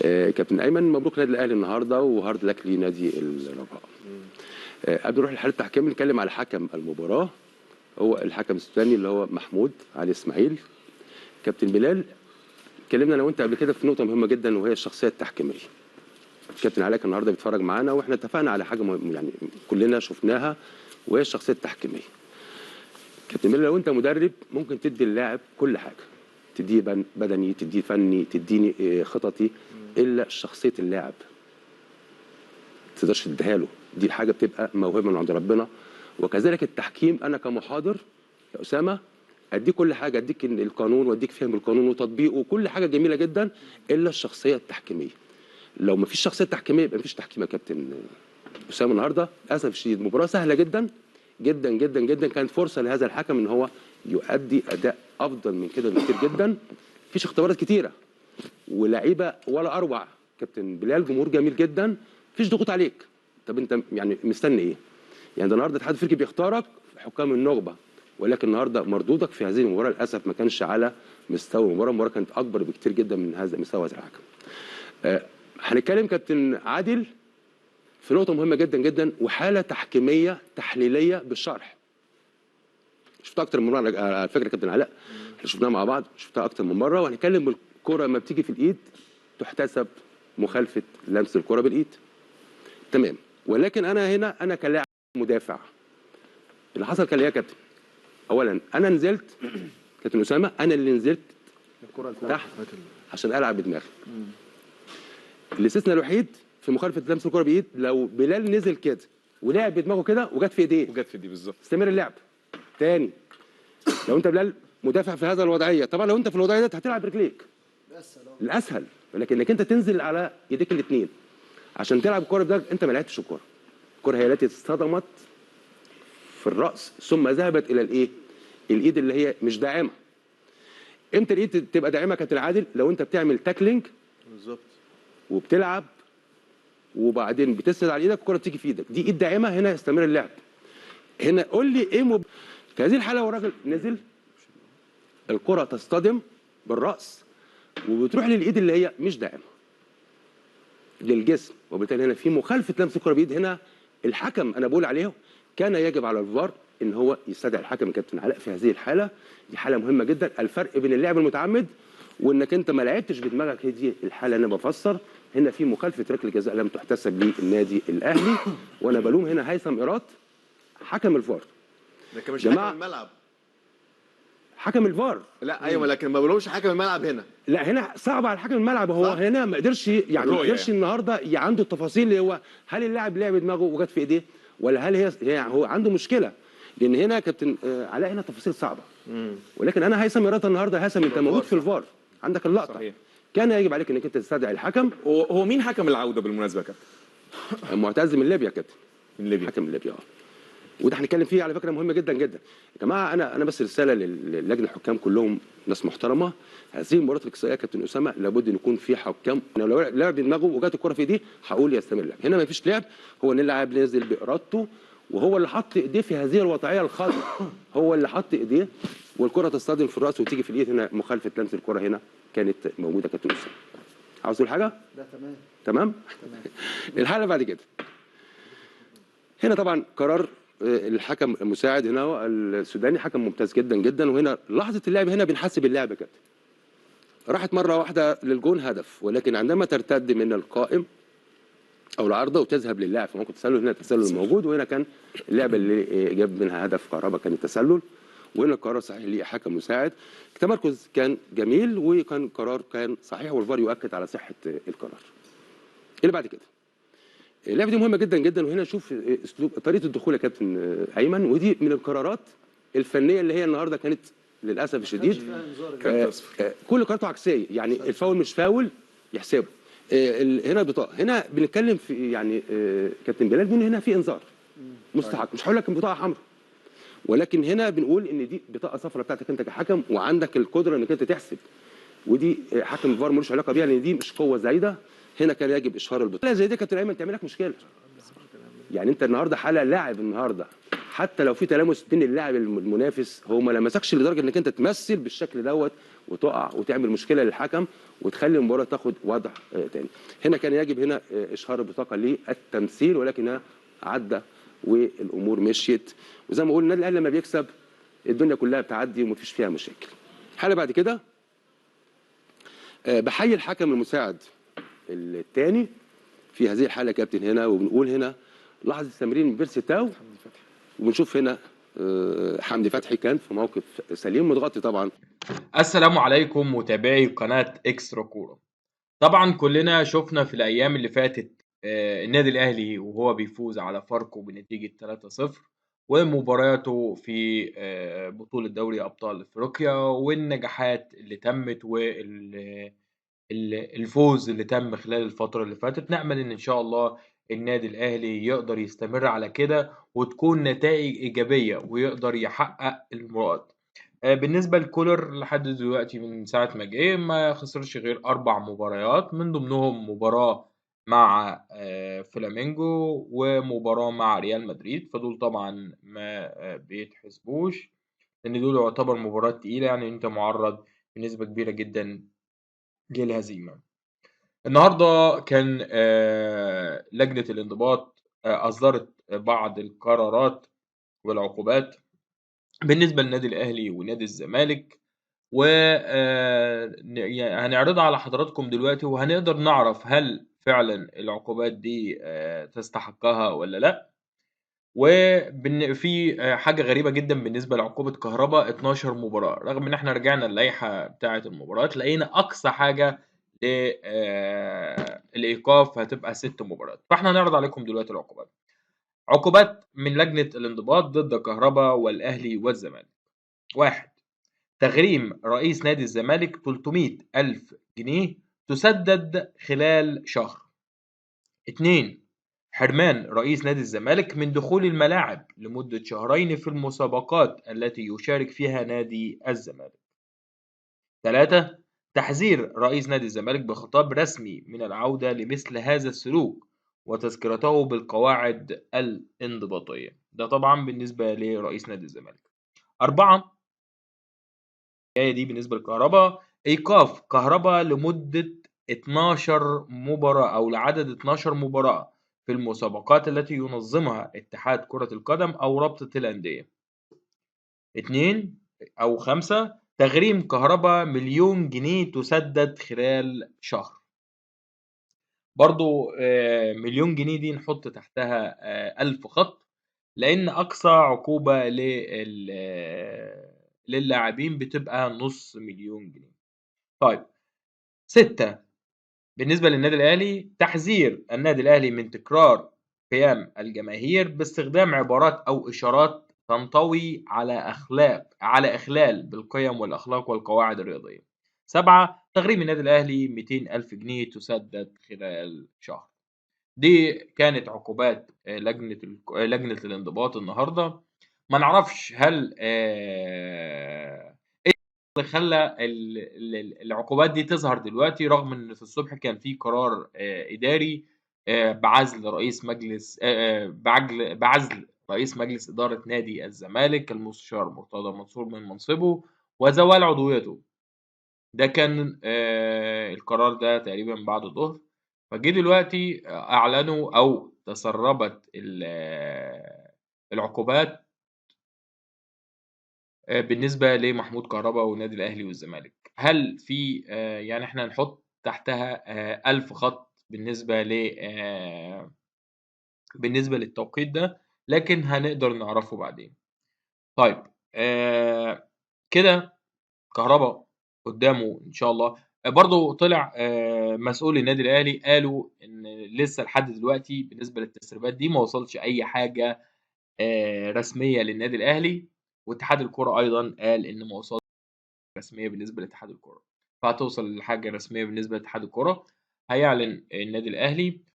كابتن ايمن، مبروك نادي الاهلي النهارده وهارد لك لنادي الرجاء. قبل نروح للحاله التحكيم نتكلم على حكم المباراه، هو الحكم السوداني اللي هو محمود علي اسماعيل. كابتن بلال، اتكلمنا انا وانت قبل كده في نقطه مهمه جدا وهي الشخصيه التحكيميه. كابتن علاء النهارده بيتفرج معانا واحنا اتفقنا على حاجه يعني كلنا شفناها وهي الشخصيه التحكيميه. كابتن بلال، لو انت مدرب ممكن تدي اللاعب كل حاجه، تديه بدني، تديه فني، تديني خططي، الا شخصيه اللاعب ما تقدرش تديها له. دي حاجه بتبقى موهبه من عند ربنا. وكذلك التحكيم، انا كمحاضر يا اسامه اديك كل حاجه، اديك القانون واديك فهم القانون وتطبيقه وكل حاجه جميله جدا الا الشخصيه التحكيميه. لو ما فيش شخصيه تحكيميه يبقى ما فيش تحكيم يا كابتن اسامه. النهارده للاسف الشديد مباراه سهله جدا جدا جدا جدا، كانت فرصه لهذا الحكم ان هو يؤدي اداء افضل من كده بكتير جدا. مفيش اختبارات كتيره ولاعيبه ولا اروع. كابتن بلال، جمهور جميل جدا، مفيش ضغوط عليك. طب انت يعني مستني ايه؟ يعني ده النهارده الاتحاد الافريقي بيختارك حكام النخبه، ولكن النهارده مردودك في هذه المباراه للاسف ما كانش على مستوى المباراه. المباراه كانت اكبر بكتير جدا من هذا مستوى هذا الحكم. هنتكلم كابتن عادل في نقطه مهمه جدا جدا وحاله تحكيميه تحليليه بالشرح. شفتها اكتر من مره على فكره كابتن علاء، احنا شفناها مع بعض، شفتها اكتر من مره. وهنتكلم بالكره لما بتيجي في الايد تحتسب مخالفه لمس الكره بالايد، تمام. ولكن انا كلاعب مدافع اللي حصل كان ايه يا كابتن؟ اولا انا نزلت كابتن اسامه، انا اللي نزلت تحت عشان العب بدماغي. الاستثناء الوحيد في مخالفه لمس الكره بايد لو بلال نزل كده ولعب بدماغه كده وجت في ايديه، بالظبط، استمر اللعب تاني. لو انت بلال مدافع في هذا الوضعيه، طبعا لو انت في الوضعيه دي هتلعب برجليك الاسهل، ولكن انك انت تنزل على ايديك الاثنين عشان تلعب الكره بدماغك، انت ما لعبتش الكره. الكره هي التي اصطدمت في الراس ثم ذهبت الى الايه؟ الايد اللي هي مش داعمه. امتى الايد تبقى داعمه كابتن عادل؟ لو انت بتعمل تاكلينج بالظبط وبتلعب وبعدين بتسند على ايدك الكره بتيجي في ايدك، دي ايد داعمه، هنا يستمر اللعب. هنا قول لي ايه في هذه الحاله هو الراجل نزل، الكره تصطدم بالراس وبتروح للايد اللي هي مش داعمه للجسم، وبالتالي هنا في مخالفه لمس الكره بايد. هنا الحكم انا بقول عليه كان يجب على الفار ان هو يستدعي الحكم الكابتن علاء في هذه الحاله. دي حاله مهمه جدا، الفرق بين اللعب المتعمد وانك انت ما لعبتش بدماغك، هي دي الحاله اللي انا بفسر. هنا في مخالفه ركله جزاء لم تحتسب للنادي الاهلي، وانا بلوم هنا هيثم ايراد حكم الفار. لكن مش حكم الملعب، حكم الفار. لا ايوه، لكن ما بقولهمش حكم الملعب هنا. لا هنا صعب على حكم الملعب، هو صح؟ هنا ما قدرش ما قدرش النهارده عنده التفاصيل اللي هو هل اللاعب لعب بدماغه وجت في ايديه ولا هل هي هو عنده مشكله. لان هنا كابتن علاء هنا تفاصيل صعبه. ولكن انا هيثم ايراد النهارده، هيثم انت موجود في الفار، عندك اللقطه صحيح. كان يجب عليك انك انت تستدعي الحكم. هو مين حكم العوده بالمناسبه يا كابتن؟ معتز من ليبيا يا كابتن، من ليبيا، حكم من ليبيا. وده هنتكلم فيه على فكره مهمه جدا جدا يا جماعه. انا بس رساله للجنه الحكام كلهم ناس محترمه. هذه المباراه الاقصائيه يا كابتن اسامه لابد ان يكون في حكام، لو لعب بدماغه وجات الكره في ايديه هقول يستمر اللعب. هنا ما فيش لعب، هو ان اللاعب نزل بارادته وهو اللي حط ايديه في هذه الوضعيه الخاطئه، هو اللي حط ايديه والكره تصطدم في الراس وتيجي في الايد. هنا مخالفه لمس الكره هنا كانت موجوده كابتن اسامه. عاوز تقول حاجه؟ لا تمام تمام. الحاله بعد كده هنا طبعا قرار الحكم المساعد هنا هو السوداني، حكم ممتاز جدا جدا. وهنا لحظه اللعب هنا بنحسب اللعب كده، راحت مره واحده للجون هدف، ولكن عندما ترتد من القائم او العارضه وتذهب للاعب فممكن تسلل. هنا التسلل موجود، وهنا كان اللعبه اللي جاب منها هدف كهربا كان التسلل. وهنا القرار صحيح لحكم مساعد، التمركز كان جميل وكان القرار كان صحيح، والفار يؤكد على صحه القرار. اللي بعد كده اللعبه دي مهمه جدا جدا. وهنا شوف اسلوب طريقه الدخول يا كابتن ايمن، ودي من القرارات الفنيه اللي هي النهارده كانت للاسف الشديد كل قراراته عكسيه. يعني الفاول مش فاول يحسبه. هنا بطاقه، هنا بنتكلم في يعني كابتن بلال بيقول هنا في انذار مستحق، مش هقول لك بطاقه حمراء، ولكن هنا بنقول ان دي بطاقه صفراء بتاعتك انت كحكم وعندك القدره انك انت تحسب، ودي حكم الفار ملوش علاقه بيها لان دي مش قوه زايده. هنا كان يجب اشهار البطاقه زي دي كابتن ايمن تعمل لك مشكله. يعني انت النهارده حاله لاعب النهارده حتى لو في تلامس بين اللاعب المنافس، هو ما لمسكش لدرجه انك انت تمثل بالشكل دوت وتقع وتعمل مشكله للحكم وتخلي المباراه تاخد وضع تاني. هنا كان يجب هنا اشهار البطاقه للتمثيل، ولكنها عدى والامور مشيت. وزي ما قلنا النادي الاهلي لما بيكسب الدنيا كلها بتعدي ومفيش فيها مشاكل. الحاله بعد كده بحيي الحكم المساعد الثاني في هذه الحاله يا كابتن هنا، وبنقول هنا لحظه تمرير من بيرسي تاو، وبنشوف هنا حمدي فتحي كان في موقف سليم متغطي طبعا. السلام عليكم متابعي قناة اكسترا كورة. طبعا كلنا شفنا في الأيام اللي فاتت النادي الأهلي وهو بيفوز على فاركو بنتيجة 3-0، ومبارياته في بطولة دوري أبطال أفريقيا، والنجاحات اللي تمت والفوز اللي تم خلال الفترة اللي فاتت. نأمل إن شاء الله النادي الأهلي يقدر يستمر على كده وتكون نتائج إيجابية ويقدر يحقق المراد. بالنسبة لكولر لحد دلوقتي من ساعة ما جه ما خسرش غير 4 مباريات، من ضمنهم مباراة مع فلامينجو ومباراة مع ريال مدريد، فدول طبعا ما بيتحسبوش لأن دول يعتبر مباريات تقيلة، يعني أنت معرض بنسبة كبيرة جدا للهزيمة. النهاردة كان لجنة الانضباط أصدرت بعض القرارات والعقوبات بالنسبة للنادي الأهلي ونادي الزمالك، وهنعرضها على حضراتكم دلوقتي، وهنقدر نعرف هل فعلا العقوبات دي تستحقها ولا لا. وفي حاجة غريبة جدا بالنسبة لعقوبة كهربا، 12 مباراة، رغم ان احنا رجعنا اللائحة بتاعة المباريات لقينا اقصى حاجة للإيقاف هتبقى 6 مباريات. فاحنا هنعرض عليكم دلوقتي العقوبات. عقوبات من لجنة الانضباط ضد كهربا والأهلي والزمالك: 1. تغريم رئيس نادي الزمالك 300,000 جنيه تسدد خلال شهر. 2. حرمان رئيس نادي الزمالك من دخول الملاعب لمدة شهرين في المسابقات التي يشارك فيها نادي الزمالك. 3. تحذير رئيس نادي الزمالك بخطاب رسمي من العودة لمثل هذا السلوك وتذكرته بالقواعد الانضباطية. ده طبعا بالنسبة لرئيس نادي الزمالك. 4. دي بالنسبة لكهربا: إيقاف كهربا لمدة 12 مباراة أو لعدد 12 مباراة في المسابقات التي ينظمها اتحاد كرة القدم أو رابطة الأندية. 2 أو 5. تغريم كهربا 1,000,000 جنيه تسدد خلال شهر. برضو 1,000,000 جنيه دي نحط تحتها 1000 خط، لأن أقصى عقوبة للاعبين بتبقى نص مليون جنيه. طيب 6. بالنسبة للنادي الأهلي: تحذير النادي الأهلي من تكرار قيام الجماهير باستخدام عبارات أو إشارات تنطوي على إخلال بالقيم والأخلاق والقواعد الرياضية. 7. تغريم النادي الأهلي 200,000 جنيه تسدد خلال شهر. دي كانت عقوبات لجنة الانضباط النهاردة. ما نعرفش هل اللي خلى العقوبات دي تظهر دلوقتي، رغم ان في الصبح كان في قرار اداري بعزل رئيس مجلس بعزل رئيس مجلس اداره نادي الزمالك المستشار مرتضى منصور من منصبه وزوال عضويته. ده كان القرار ده تقريبا بعد الظهر، فجي دلوقتي اعلنوا او تسربت العقوبات بالنسبة لمحمود كهربا والنادي الأهلي والزمالك. هل في يعني احنا نحط تحتها 1000 خط بالنسبة للتوقيت ده، لكن هنقدر نعرفه بعدين. طيب كده كهربا قدامه إن شاء الله. برضو طلع مسؤول النادي الأهلي قالوا إن لسه لحد دلوقتي بالنسبة للتسريبات دي ما وصلش أي حاجة رسمية للنادي الأهلي، واتحاد الكرة أيضا قال إن ما وصلش رسمية بالنسبة لاتحاد الكرة، فهتوصل لحاجة رسمية بالنسبة لاتحاد الكرة. هيعلن النادي الأهلي